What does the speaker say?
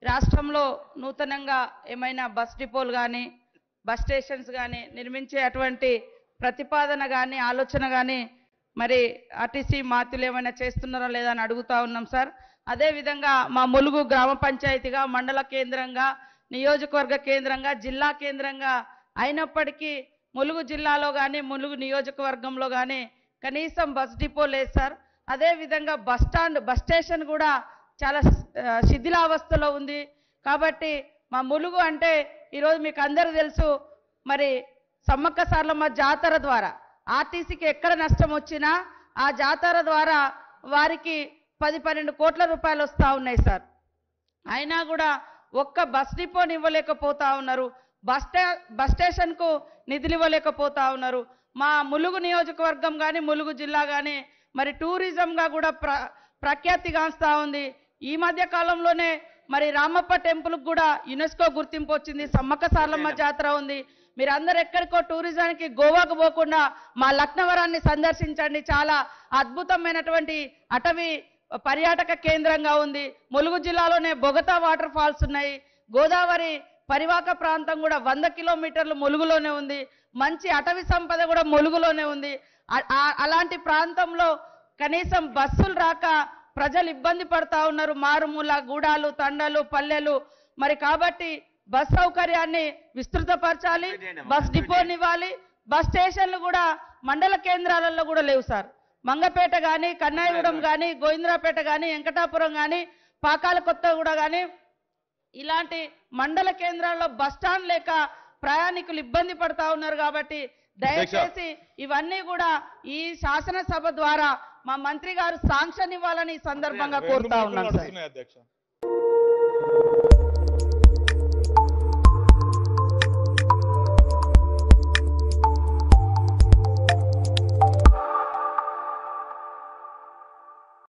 రాష్ట్రంలో నూతనంగా ఏమైనా బస్ డిపోలు కానీ బస్ స్టేషన్స్ కానీ నిర్మించే అటువంటి ప్రతిపాదన కానీ ఆలోచన కానీ మరి ఆర్టీసీ మాతులు ఏమైనా చేస్తున్నారా లేదా అని అడుగుతా ఉన్నాం సార్. అదేవిధంగా మా ములుగు గ్రామ పంచాయతీగా మండల కేంద్రంగా నియోజకవర్గ కేంద్రంగా జిల్లా కేంద్రంగా అయినప్పటికీ ములుగు జిల్లాలో కానీ ములుగు నియోజకవర్గంలో కానీ కనీసం బస్ డిపో లేదు సార్. అదేవిధంగా బస్ స్టేషన్ కూడా చాలా శిథిలావస్థలో ఉంది. కాబట్టి మా ములుగు అంటే ఈరోజు మీకు అందరూ తెలుసు, మరి సమ్మక్క సారలమ్మ జాతర ద్వారా ఆర్టీసీకి ఎక్కడ నష్టం వచ్చినా ఆ జాతర ద్వారా వారికి 10-12 కోట్ల రూపాయలు వస్తూ ఉన్నాయి సార్. అయినా కూడా ఒక్క బస్ డిపోని ఇవ్వలేకపోతా ఉన్నారు, బస్ స్టేషన్కు నిధులు ఇవ్వలేకపోతా ఉన్నారు. మా ములుగు నియోజకవర్గం కానీ ములుగు జిల్లా కానీ మరి టూరిజంగా కూడా ప్రఖ్యాతిగాంస్తా ఉంది. ఈ మధ్య కాలంలోనే మరి రామప్ప టెంపుల్కి కూడా యునెస్కో గుర్తింపు వచ్చింది, సమ్మక్క సారలమ్మ జాతర ఉంది. మీరందరూ ఎక్కడికో టూరిజానికి గోవాకు పోకుండా మా లక్నవరాన్ని సందర్శించండి. చాలా అద్భుతమైనటువంటి అటవీ పర్యాటక కేంద్రంగా ఉంది. ములుగు జిల్లాలోనే బొగతా వాటర్ ఫాల్స్ ఉన్నాయి. గోదావరి పరివాహక ప్రాంతం కూడా 100 కిలోమీటర్లు ములుగులోనే ఉంది. మంచి అటవీ సంపద కూడా ములుగులోనే ఉంది. అలాంటి ప్రాంతంలో కనీసం బస్సులు రాక ప్రజలు ఇబ్బంది పడతా ఉన్నారు. మారుమూల గూడాలు, తండలు, పల్లెలు. మరి కాబట్టి బస్ సౌకర్యాన్ని విస్తృతపరచాలి, బస్ డిపోని ఇవ్వాలి. బస్ స్టేషన్లు కూడా మండల కేంద్రాలలో కూడా లేవు సార్. మంగపేట కానీ కన్నాయిగూడెం కానీ గోవిందరాపేట కానీ వెంకటాపురం కానీ పాకాల కొత్తగూడ కానీ ఇలాంటి మండల కేంద్రాల్లో బస్ స్టాండ్ లేక ప్రయాణికులు ఇబ్బంది పడతా ఉన్నారు. కాబట్టి దయచేసి ఇవన్నీ కూడా ఈ శాసనసభ ద్వారా మా మంత్రి గారు శాంక్షన్ ఇవ్వాలని ఈ సందర్భంగా కోరుతా ఉన్నాం సార్.